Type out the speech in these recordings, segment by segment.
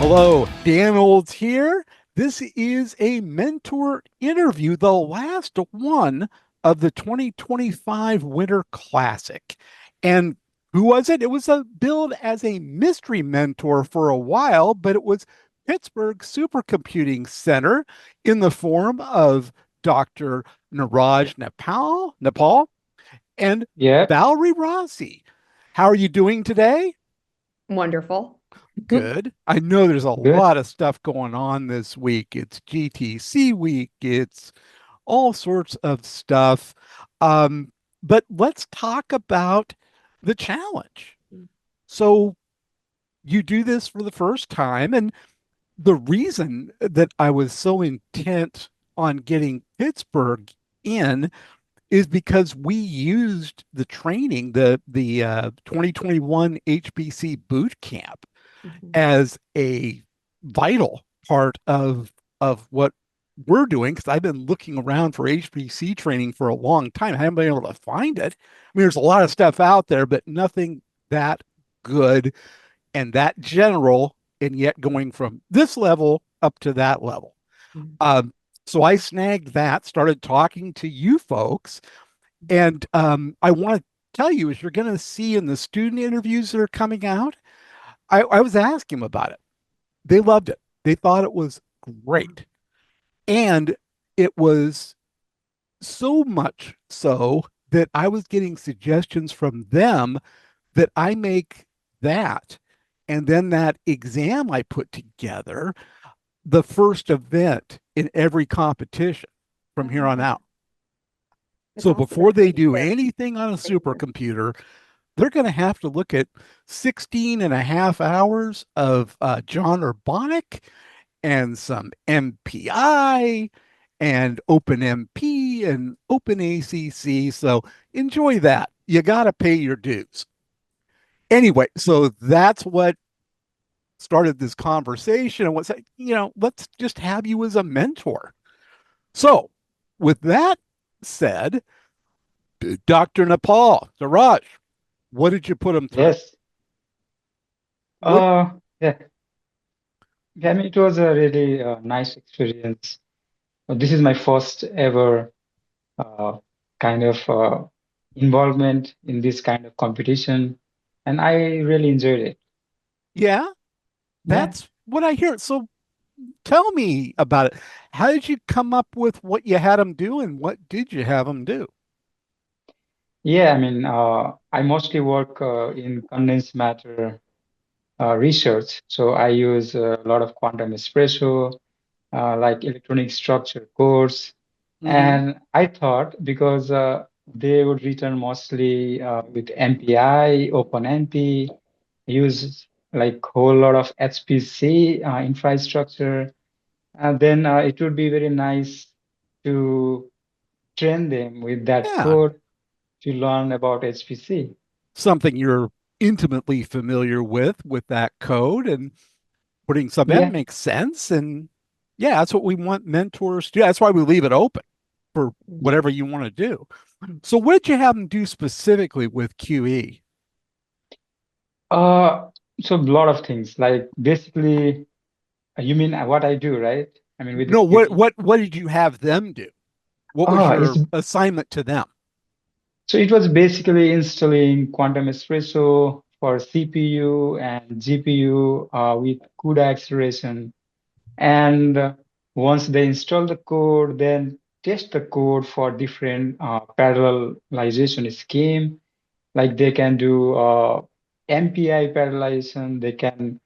Hello, Dan Olds here. This is a mentor interview, the last one of the 2025 Winter Classic. And who was it? It was billed as a mystery mentor for a while, but it was Pittsburgh Supercomputing Center in the form of Dr. Niraj Nepal and Yeah, Valerie Rossi. How are you doing today? Wonderful. Good. I know there's a good. lot of stuff going on this week. It's GTC week, it's all sorts of stuff. Um, but let's talk about the challenge. So you do this for the first time, and the reason that I was so intent on getting Pittsburgh in is because we used the training, the 2021 HBC boot camp Mhm. as a vital part of what we're doing, because I've been looking around for HPC training for a long time. I haven't been able to find it. I mean, there's a lot of stuff out there, but nothing that good and that general, and yet going from this level up to that level. Mhm. Um, so I snagged that, started talking to you folks, and I want to tell you, as you're going to see in the student interviews that are coming out, I was asking them about it. They loved it. They thought it was great. And it was so much so that I was getting suggestions from them that I make that. And then that exam I put together, the first event in every competition from here on Oh, out. that's So awesome. before That's they great to do hear. anything on a Great to hear. supercomputer, they're going to have to look at 16 and a half hours of John Urbanic and some MPI and OpenMP and OpenACC. So enjoy that. You got to pay your dues. Anyway, so that's what started this conversation and what's, let's just have you as a mentor. So, with that said, Dr. Nepal, Siraj, what did you put him through? Yes. What? Yeah. I mean, it was a really nice experience. This is my first ever uh, kind of involvement in this kind of competition, and I really enjoyed it. Yeah, Yeah. that's what I hear. So, tell me about it. How did you come up with what you had him do, and what did you have him do? Yeah, I mean, I mostly work in condensed matter research, so I use a lot of quantum espresso, like electronic structure course. Mm-hmm. And I thought because they would return mostly with MPI, OpenMP, use like whole lot of HPC infrastructure, and then it would be very nice to train them with that Yeah, code to learn about HPC. something you're intimately familiar with that code, and putting some that Yeah. makes sense. And yeah, that's what we want mentors to do. That's why we leave it open for Mhm. whatever you want to do. So, what did you have them do specifically with QE? Uh, so a lot of things like basically, you mean what I do, right? I mean with the No, what QE. what what did you have them do? What was Oh, it's your assignment to them? So it was basically installing quantum espresso for CPU and GPU with CUDA acceleration. And once they install the code, then test the code for different parallelization scheme. Like they can do MPI parallelization, they can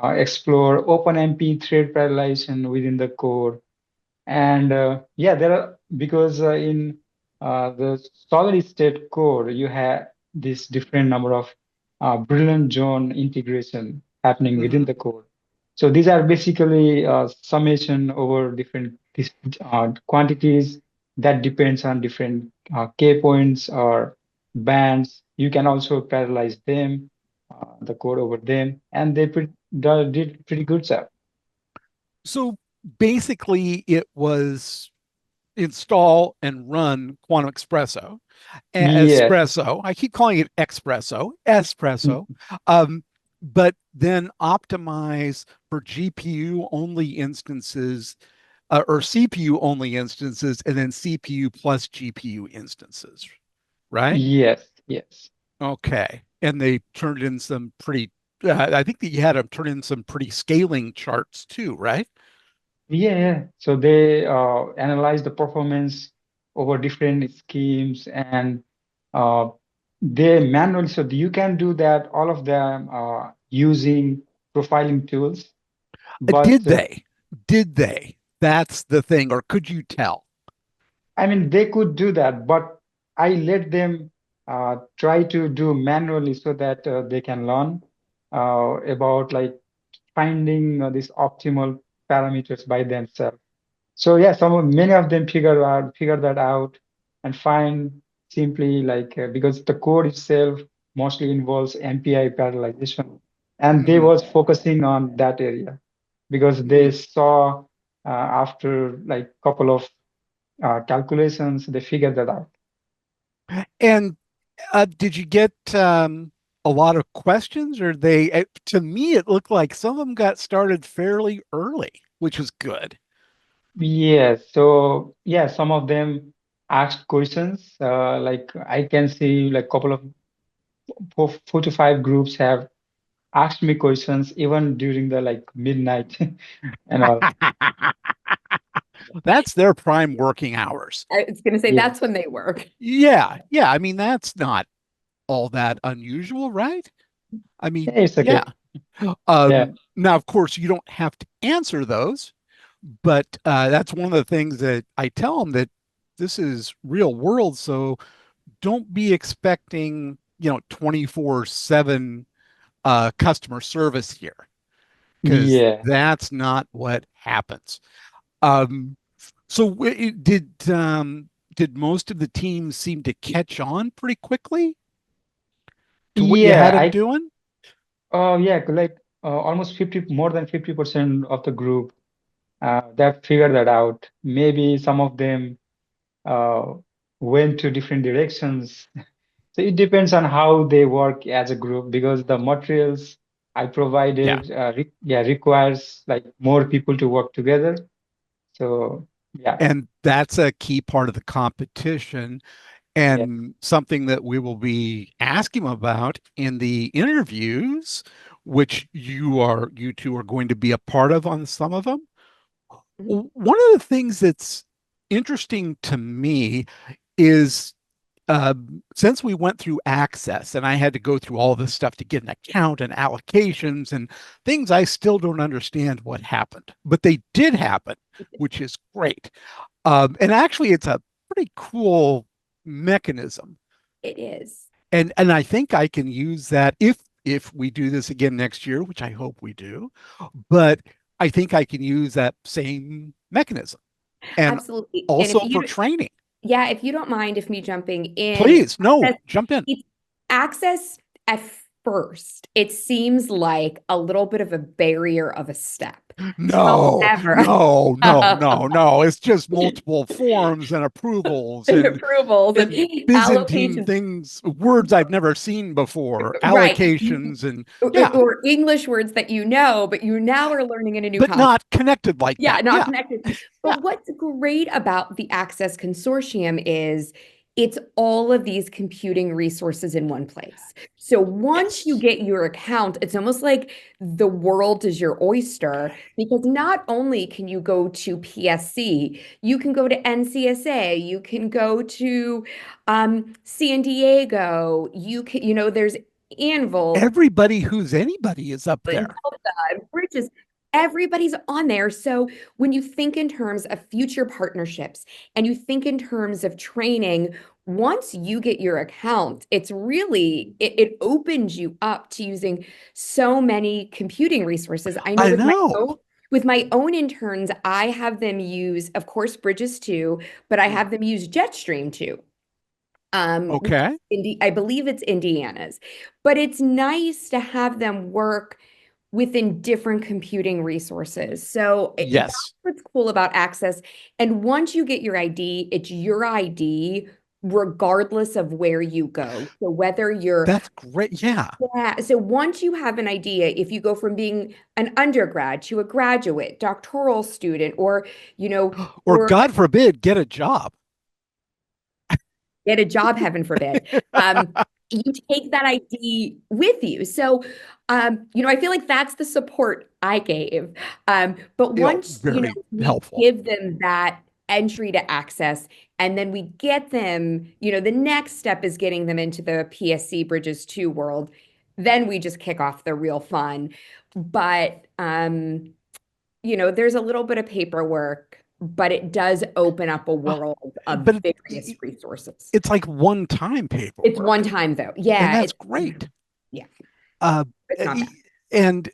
explore OpenMP thread parallelization within the code. And yeah, there are because in the solid state code, you have this different number of Brilliant zone integration happening within Mm-hmm. the code. So these are basically summation over different quantities that depends on different K points or bands. You can also parallelize them, the code over them, and did pretty good job. So basically, it was install and run Quantum Yes. Espresso. I keep calling it Espresso, but then optimize for GPU only instances or CPU only instances, and then CPU plus GPU instances, right? Yes, yes. Okay. And they turned in some pretty, I think that you had them turn in some pretty scaling charts too, right? Yeah, yeah. So they analyze the performance over different schemes and uh, they manually, so you can do that, all of them using profiling tools. But Did they? Did they? That's the thing. Or could you tell? I mean, they could do that, but I let them try to do manually so that they can learn about like finding this optimal parameters by themselves. So yeah, many of them figure that out and find simply like because the code itself mostly involves MPI parallelization, and they Mhm. was focusing on that area because they Mm. saw after like couple of calculations, they figured that out. And did you get a lot of questions, or to me, it looked like some of them got started fairly early, which was good. Yes, so yeah, some of them asked questions. Like I can see like couple of 4 to 5 groups have asked me questions even during the like midnight and all. That's their prime working hours. I was going to say that's when Yes. they work. Yeah, yeah. I mean, that's not all that unusual, right? I mean, Yeah, it's yeah. okay. Yeah. Now, of course, you don't have to answer those, but that's one of the things that I tell them that this is real world. So don't be expecting, 24/7 customer service here, because Yeah. that's not what happens. Um, so did most of the teams seem to catch on pretty quickly to what you Yeah, had them I doing? yeah, like almost 50 more than 50% of the group that figured that out. Maybe some of them uh went to different directions. So it depends on how they work as a group because the materials I Yeah. provided re yeah requires like more people to work together. So yeah. And that's a key part of the competition, Yeah. and something that we will be asking about in the interviews, which you two are going to be a part of on some of them. Mhm. One of the things that's interesting to me is uh, since we went through access and I had to go through all this stuff to get an account and allocations and things, I still don't understand what happened, but they did happen, which is great. And actually, it's a pretty cool mechanism, It is. and I think I can use that if we do this again next year, which I hope we do. But I think I can use that same mechanism, and Absolutely. And also for training. yeah, if you don't mind if me jumping in, Please, no, access, jump in. it's access at first, it seems like a little bit of a barrier of a step. No, However, no, no, no, no. It's just multiple forms and approvals and and approvals and Byzantine allocations, things, words I've never seen before, right? allocations, and yeah, Or English words that you know, but you now are learning in a new but context. not connected like Yeah, that. not Yeah, connected. yeah. But what's great about the Access Consortium is it's all of these computing resources in one place. So once you Yes. get your account, it's almost like the world is your oyster because not only can you go to PSC, you can go to NCSA, you can go to San Diego, there's Anvil, Everybody who's anybody is up and there. Delta and Bridges. Everybody's on there. So when you think in terms of future partnerships and you think in terms of training, once you get your account, it opens you up to using so many computing resources. I know I know. with my own interns, I have them use, of course, Bridges too, but I have them use Jetstream too. Which Okay. I believe it's Indiana's, but it's nice to have them work within different computing resources. So that's Yes. what's cool about Access. And once you get your ID, it's your ID regardless of where you go. So whether you're That's great. Yeah. yeah, so once you have an idea, if you go from being an undergrad to a graduate, doctoral student, or Or or God forbid, get a job. get a job, heaven forbid, you take that ID with you. So, I feel like that's the support I gave. But once, Very we helpful. give them that entry to access, and then we get them, the next step is getting them into the PSC Bridges 2 world. Then we just kick off the real fun. But, there's a little bit of paperwork, but it does open up a Oh, world of but various resources. it's like one-time It's one paperwork, time though. and Yeah, that's it's great. yeah, Uh, it's not bad. and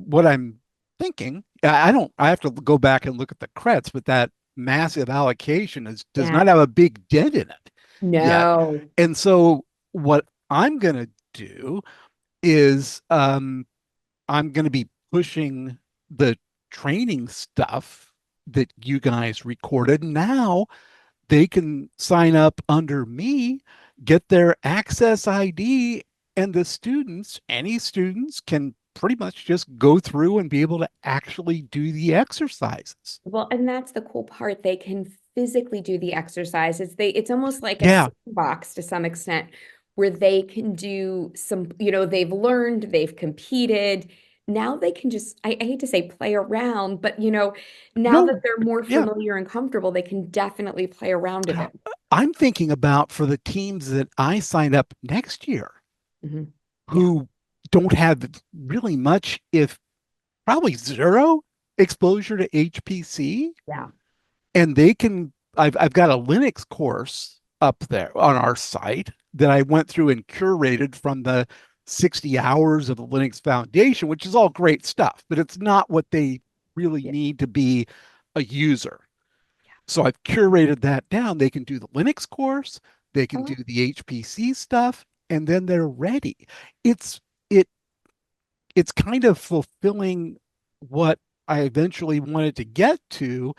what I'm thinking, I have to go back and look at the credits, but that massive allocation does Yeah. not have a big dent in it yet. No. And so what I'm going to do is I'm going to be pushing the training stuff that you guys recorded. Now they can sign up under me, get their access ID, and the students, any students, can pretty much just go through and be able to actually do the exercises. Well, and that's the cool part. They can physically do the exercises. It's almost like a Yeah. sandbox to some extent where they can do some, they've learned, they've competed. Now they can just, I hate to say play around, but now No, that they're more yeah. familiar and comfortable, they can definitely play around a bit. I'm thinking about for the teams that I sign up next year Mhm. Yeah. who don't have really much, if probably zero exposure to HPC. Yeah. And I've got a Linux course up there on our site that I went through and curated from the 60 hours of the Linux Foundation, which is all great stuff, but it's not what they really Yeah. need to be a user. So I've curated that down. They can do the Linux course, they can Oh, do the HPC stuff, and then they're ready. It's it it's kind of fulfilling what I eventually wanted to get to,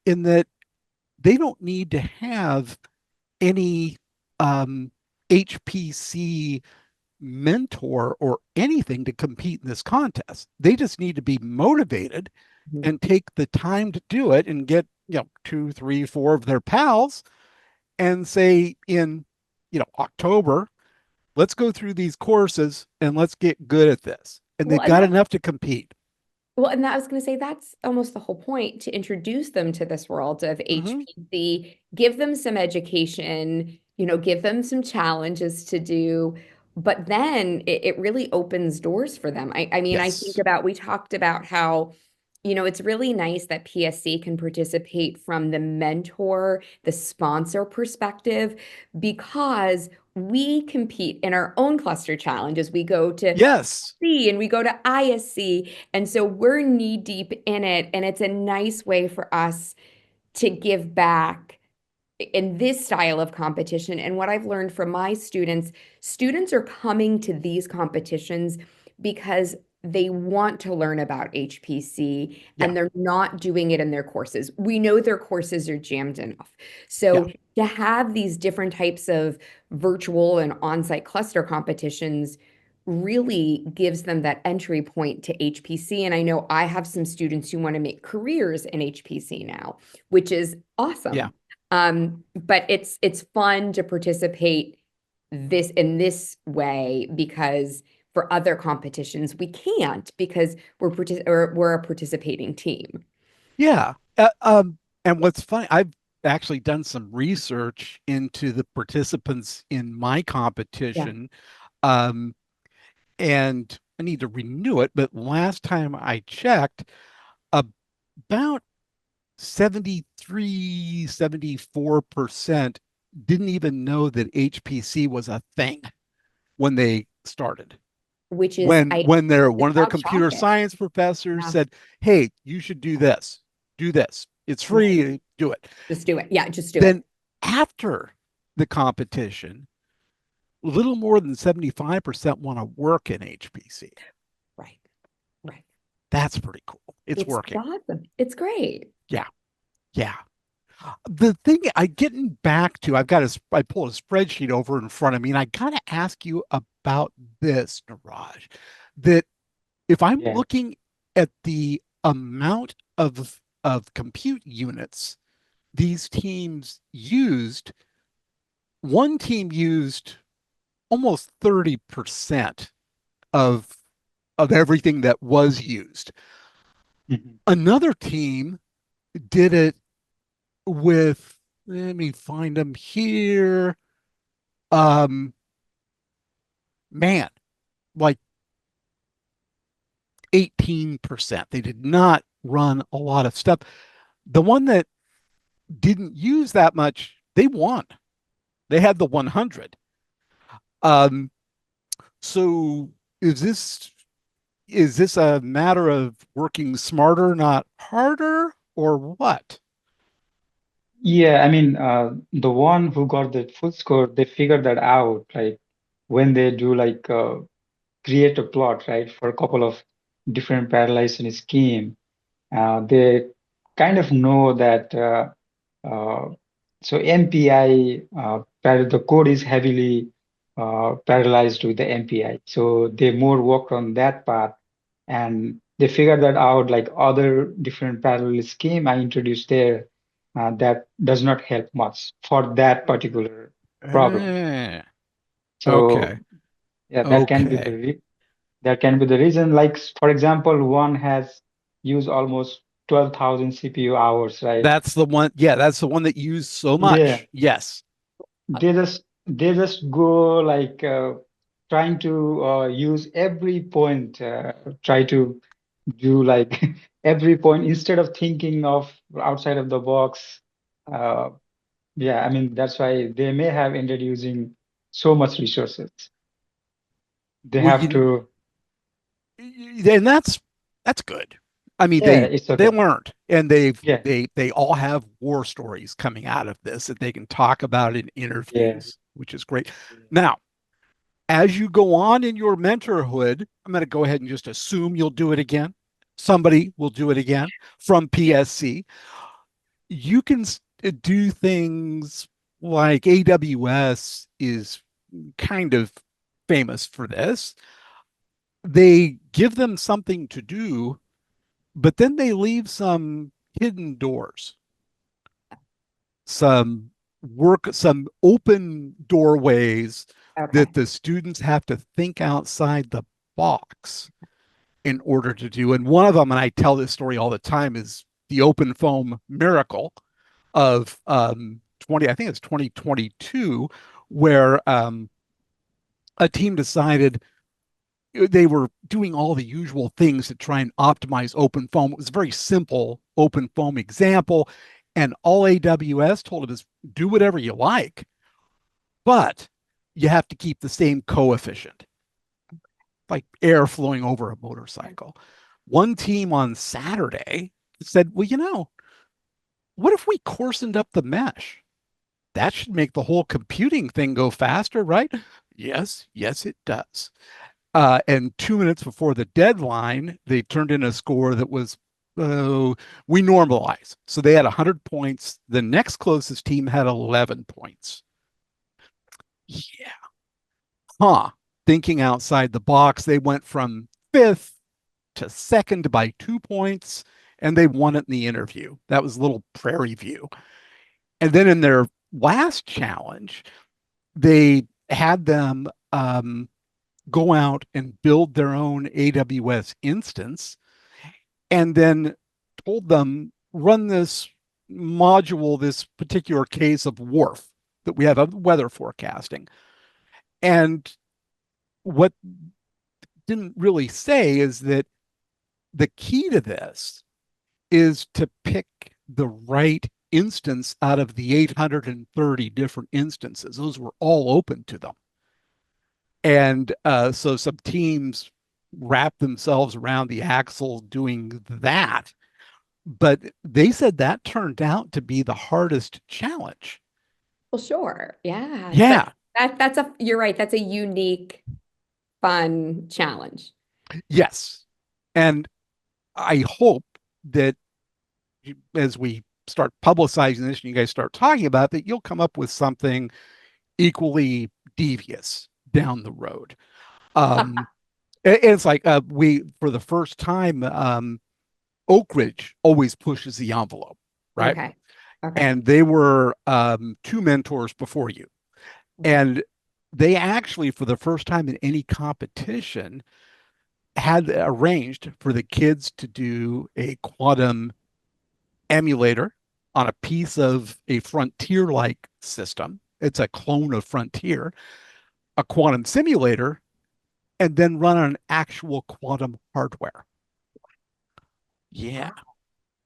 in that they don't need to have any HPC mentor or anything to compete in this contest. They just need to be motivated mhm. and take the time to do it and get, two, three, four of their pals and say in, October, let's go through these courses and let's get good at this. And Well, they've and got that enough to compete. Well, and that I was going to say that's almost the whole point to introduce them to this world of Mhm. HPC, give them some education, give them some challenges to do, but then it really opens doors for them. I mean, Yes. we talked about how, it's really nice that PSC can participate from the mentor, the sponsor perspective, because we compete in our own cluster challenges. We go to Yes. C and we go to ISC. And so we're knee deep in it. And it's a nice way for us to give back in this style of competition. And what I've learned from my students are coming to these competitions because they want to learn about HPC Yeah. and they're not doing it in their courses. We know their courses are jammed enough. Yeah. So to have these different types of virtual and on-site cluster competitions really gives them that entry point to HPC. And I know I have some students who want to make careers in HPC now, which is Yeah. awesome. But it's fun to participate in this way because for other competitions we can't because we're a participating team. Yeah. And what's funny, I've actually done some research into the participants in my Yeah, competition. Um, and I need to renew it, but last time I checked, about 73, 74% didn't even know that HPC was a thing when they started. which is When one of their that's computer shocking. science professors Yeah, said, "Hey, you should do this. Do this. It's right. free. Do it." Just do it. Yeah, just do it. Then after the competition, a little more than 75% want to work in HPC. Right. Right. That's pretty cool. It's It's working. awesome. It's great. Yeah. Yeah. The thing I getting back to, I pulled a spreadsheet over in front of me, and I gotta ask you about this, Niraj, that if I'm Yeah. looking at the amount of compute units these teams used, one team used almost 30% of of everything that was used. Mhm. Another team did it with, let me find them here. Um, man, like 18%. They did not run a lot of stuff. The one that didn't use that much, they won. They had the 100. Um, so is this is this a matter of working smarter, not harder, or what? Yeah, I mean, the one who got the full score, they figured that out, like when they do like create a plot, right, for a couple of different parallels in a scheme. They kind of know that uh, so MPI, the code is heavily parallelized with the MPI. So they more worked on that part and they figured that out, like other different parallel scheme I introduced there that does not help much for that particular problem. Eh, So okay. yeah, Okay. that can be the reason. Like for example, one has used almost 12,000 CPU hours, right? That's the one. Yeah, that's the one that used so Yeah, much. Yes. they just go like trying to use every point, try to do like every point instead of thinking of outside of the box. Uh, yeah, I mean that's why they may have ended using so much resources. They Well, have to, and that's good. I mean, yeah, they it's they okay. learned, and they've Yeah, they all have war stories coming out of this that they can talk about in yeah, interviews, which is great. Now, as you go on in your mentorhood, I'm going to go ahead and just assume you'll do it again. Somebody will do it again from PSC. You can do things like AWS is kind of famous for this. They give them something to do, but then they leave some hidden doors, some some open doorways that Okay. the students have to think outside the box in order to do. And one of them, and I tell this story all the time, is the open foam miracle of 20, I think it's 2022, where a team decided they were doing all the usual things to try and optimize open foam. It was a very simple open foam example. And all AWS told them is do whatever you like, but you have to keep the same coefficient, like air flowing over a motorcycle. One team on Saturday said, well, what if we coarsened up the mesh? That should make the whole computing thing go faster, right? Yes, yes, it does. And 2 minutes before the deadline, they turned in a score that was, we normalize. So they had 100 points. The next closest team had 11 points. Yeah. Huh. Thinking outside the box, they went from fifth to second by 2 points, and they won it in the interview. That was a little Prairie View. And then in their last challenge, they had them go out and build their own AWS instance and then told them run this module, this particular case of WRF that we have of weather forecasting. And what didn't really say is that the key to this is to pick the right instance out of the 830 different instances. Those were all open to them. And so some teams wrap themselves around the axle doing that. But they said that turned out to be the hardest challenge. Well, sure. Yeah. But Yeah, you're right. That's a unique, fun challenge. yes. And I hope that as we start publicizing this and you guys start talking about that, you'll come up with something equally devious down the road. It's like we, for the first time, Oak Ridge always pushes the envelope, right? Okay. And they were 2 mentors before you. And they actually, for the first time in any competition, had arranged for the kids to do a quantum emulator on a piece of a Frontier-like system. It's a clone of Frontier, a quantum simulator, and then run on actual quantum hardware. Yeah,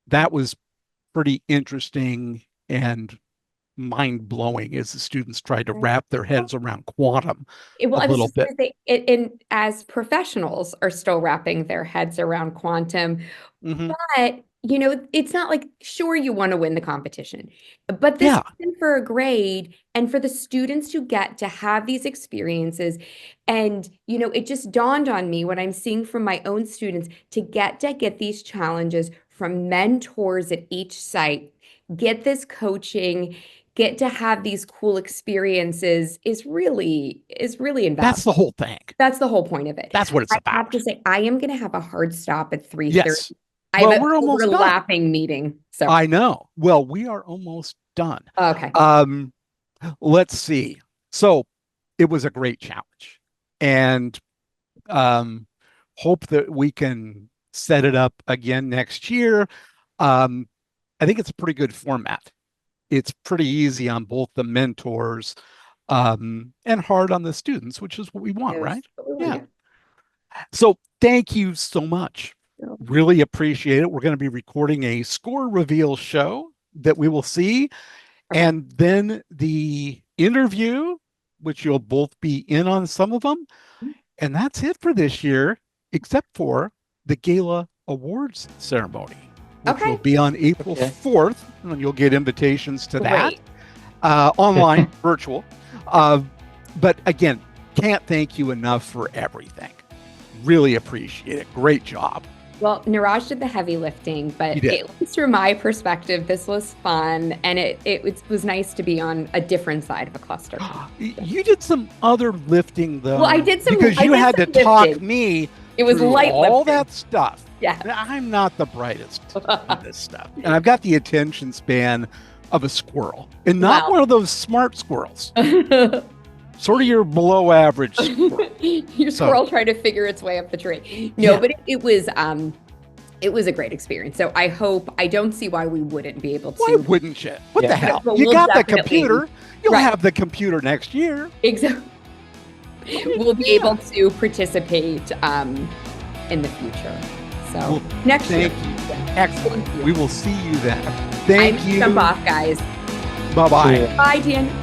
that was pretty interesting and mind-blowing as the students tried to wrap their heads around quantum Well, a I was little just bit. going to say, and as professionals are still wrapping their heads around quantum, but it's not like, sure, you want to win the competition, but this isn't for a grade and for the students to get to have these experiences. And, it just dawned on me what I'm seeing from my own students to get these challenges from mentors at each site, get this coaching, get to have these cool experiences is really invaluable. That's the whole thing. That's the whole point of it. That's what it's about. I have to say, I am going to have a hard stop at 3:30. Yes. I have an overlapping meeting. So I know. Well, we are almost done. Okay. Let's see. So it was a great challenge, and hope that we can set it up again next year. I think it's a pretty good format. It's pretty easy on both the mentors and hard on the students, which is what we want, right? Yeah. So thank you so much. Really appreciate it. We're going to be recording a score reveal show that we will see. And then the interview, which you'll both be in on some of them. And that's it for this year, except for the Gala Awards ceremony, which will be on April 4th. And you'll get invitations to that online, virtual. But again, can't thank you enough for everything. Really appreciate it. Great job. Well, Niraj did the heavy lifting, but at least from my perspective, this was fun. And it was nice to be on a different side of a cluster. You did some other lifting, though. Well, I did some because you had to talk me. It was light all lifting. that stuff. Yeah. I'm not the brightest at this stuff. And I've got the attention span of a squirrel. And not one of those smart squirrels. Sort of your below average squirrel. Your squirrel trying to figure its way up the tree. No, but it was a great experience. So I don't see why we wouldn't be able to. Why wouldn't you? What the hell? You got the computer. You'll have the computer next year. Exactly. We'll be able to participate in the future. So next year. Thank you. Excellent. We will see you then. Thank you. Jump off, guys. Bye-bye. Bye, Dan.